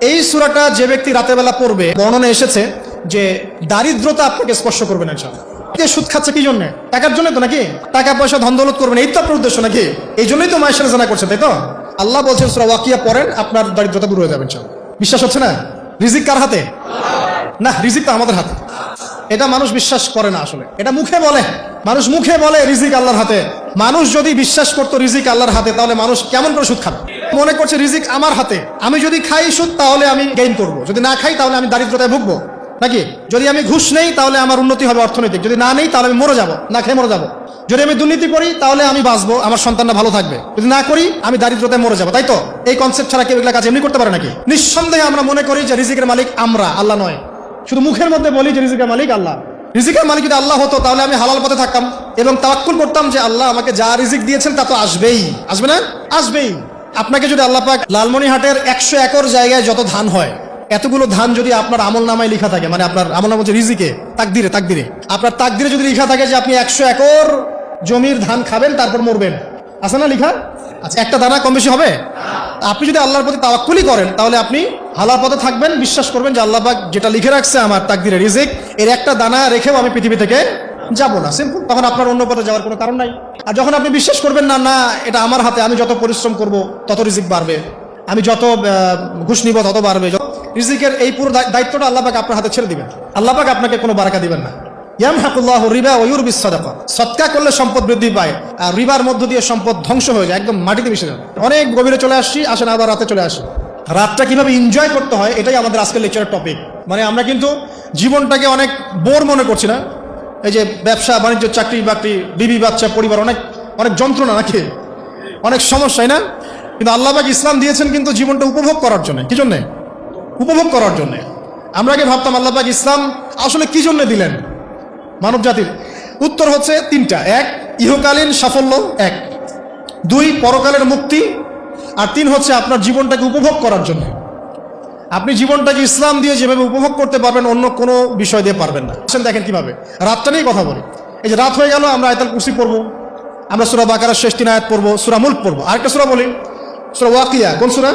এই সূরাটা যে ব্যক্তি রাতের বেলা পড়বে, বর্ণনা এসেছে যে দারিদ্রতা আপনাকে স্পর্শ করবে না ইনশাআল্লাহ। কে সুদ খাচ্ছে কি জন্য? টাকার জন্য তো নাকি? টাকা পয়সা ধন দৌলত করবেন, এই তো আপনার উদ্দেশ্য নাকি? এই জন্যই তো মায়ের সাথে জানা করছেন, তাই তো? আল্লাহ বলছেন সূরা ওয়াকিয়া পড়েন, আপনার দারিদ্রতা দূর হয়ে যাবে ইনশাআল্লাহ। বিশ্বাস হচ্ছে না? রিজিক কার হাতে? না, রিজিক তো আমাদের হাতে। এটা মানুষ বিশ্বাস করে না আসলে, এটা মুখে বলে। মানুষ মুখে বলে রিজিক আল্লাহর হাতে। মানুষ যদি বিশ্বাস করতো রিজিক আল্লাহর হাতে, তাহলে মানুষ কেমন করে সুদ খাবে? মনে করছে রিজিক আমার হাতে, আমি যদি খাই সুদ তাহলে আমি গেইন করব, যদি না খাই তাহলে আমি দারিদ্রতায় ভুগবো নাকি? যদি আমি ঘুষ নেই তাহলে আমার উন্নতি হবে অর্থনৈতিক, যদি না নেই তাহলে আমি মরে যাব, না খেয়ে মরে যাব। যদি আমি দুর্নীতি করি তাহলে আমি বাঁচবো, আমার সন্তানরা ভালো থাকবে, যদি না করি আমি দারিদ্রতায় মরে যাবো, তাই তো? এই কনসেপ্ট ছাড়া কেউ এগুলা কাজ এমনি করতে পারে নাকি? নিঃসন্দেহে আমরা মনে করি যে রিজিকের মালিক আমরা, আল্লাহ নয়। শুধু মুখের মধ্যে বলি যে রিজিকের মালিক আল্লাহ। রিজিকের মালিক যদি আল্লাহ হতো তাহলে আমি হালাল পথে থাকতাম এবং তাওয়াক্কুল করতাম যে আল্লাহ আমাকে যা রিজিক দিয়েছেন তা তো আসবেই, আসবে না? আসবেই। আপনাকে যদি আল্লাহ পাক লালমনিরহাটের 100 একর জায়গায় যত ধান হয়, এতগুলো ধান যদি আপনার আমল নামায় লেখা থাকে, মানে আপনার আমল নামা হচ্ছে রিজিকে, তাকদিরে, আপনার তাকদিরে যদি লেখা থাকে যে আপনি 100 একর জমির ধান খাবেন তারপর মরবেন, আছে না লেখা? আচ্ছা, একটা দানা কম বেশি হবে? আপনি যদি আল্লাহর প্রতি তাওয়াক্কুলই করেন তাহলে আপনি হালাল পথে থাকবেন, বিশ্বাস করবেন যে আল্লাহ পাক যেটা লিখে রাখছে আমার তাকদিরে রিজিক, এর একটা দানা রেখেও আমি পৃথিবী থেকে যাব না, সিম্পল। তখন আপনার অন্য পথে যাওয়ার কোনো কারণ নাই। আর যখন আপনি বিশ্বাস করবেন না, না এটা আমার হাতে, আমি যত পরিশ্রম করব তত রিজিক বাড়বে, আমি যত ঘুষ নিব তত বাড়বে, রিজিকের এই পুরো দায়িত্বটা আল্লাহ পাক আপনার হাতে ছেড়ে দিবেন। আল্লাহ পাক আপনাকে কোনো বারাকা দিবেন না। ইয়ামহাকুল্লাহু রিবা ওয়া ইউরবিস সাদাকা। সদকা করলে সম্পদ বৃদ্ধি পায়, আর রিবার মধ্য দিয়ে সম্পদ ধ্বংস হয়ে যায়, একদম মাটিতে মিশে যায়। অনেক গভীরে চলে আসছি, আসেন আবার রাতে চলে আসি। রাতটা কিভাবে এনজয় করতে হয় এটাই আমাদের আজকের লেকচারের টপিক। মানে আমরা কিন্তু জীবনটাকে অনেক বোর মনে করছি না? এই যে ব্যবসা বাণিজ্য, চাকরি বাকরি, বিবি বাচ্চা, পরিবার, অনেক অনেক যন্ত্রণা নাকি? অনেক সমস্যাই না? কিন্তু আল্লাহ পাক ইসলাম দিয়েছেন কিন্তু জীবনটা উপভোগ করার জন্য। কি জন্যে? উপভোগ করার জন্য। আমরা কি ভাবতাম আল্লাহ পাক ইসলাম আসলে কি জন্য দিলেন মানব জাতির? উত্তর হচ্ছে 3টা। 1, ইহকালীন সাফল্য, 1। 2, পরকালের মুক্তি, আর 3 হচ্ছে আপনার জীবনটাকে উপভোগ করার জন্য। আপনি জীবনটাকে ইসলাম দিয়ে যেভাবে উপভোগ করতে পারবেন অন্য কোনো বিষয় দিয়ে পারবেন না। দেখেন কিভাবে, রাতটা নিয়ে কথা বলি। এই যে রাত হয়ে গেল, আমরা আয়াতুল কুরসি পড়বো, আমরা সূরা বাকারার শেষ 3 আয়াত পড়বো, সূরা মুলক পড়বো, আরেকটা সূরা বলি সূরা ওয়াকিয়া। কোন সূরা?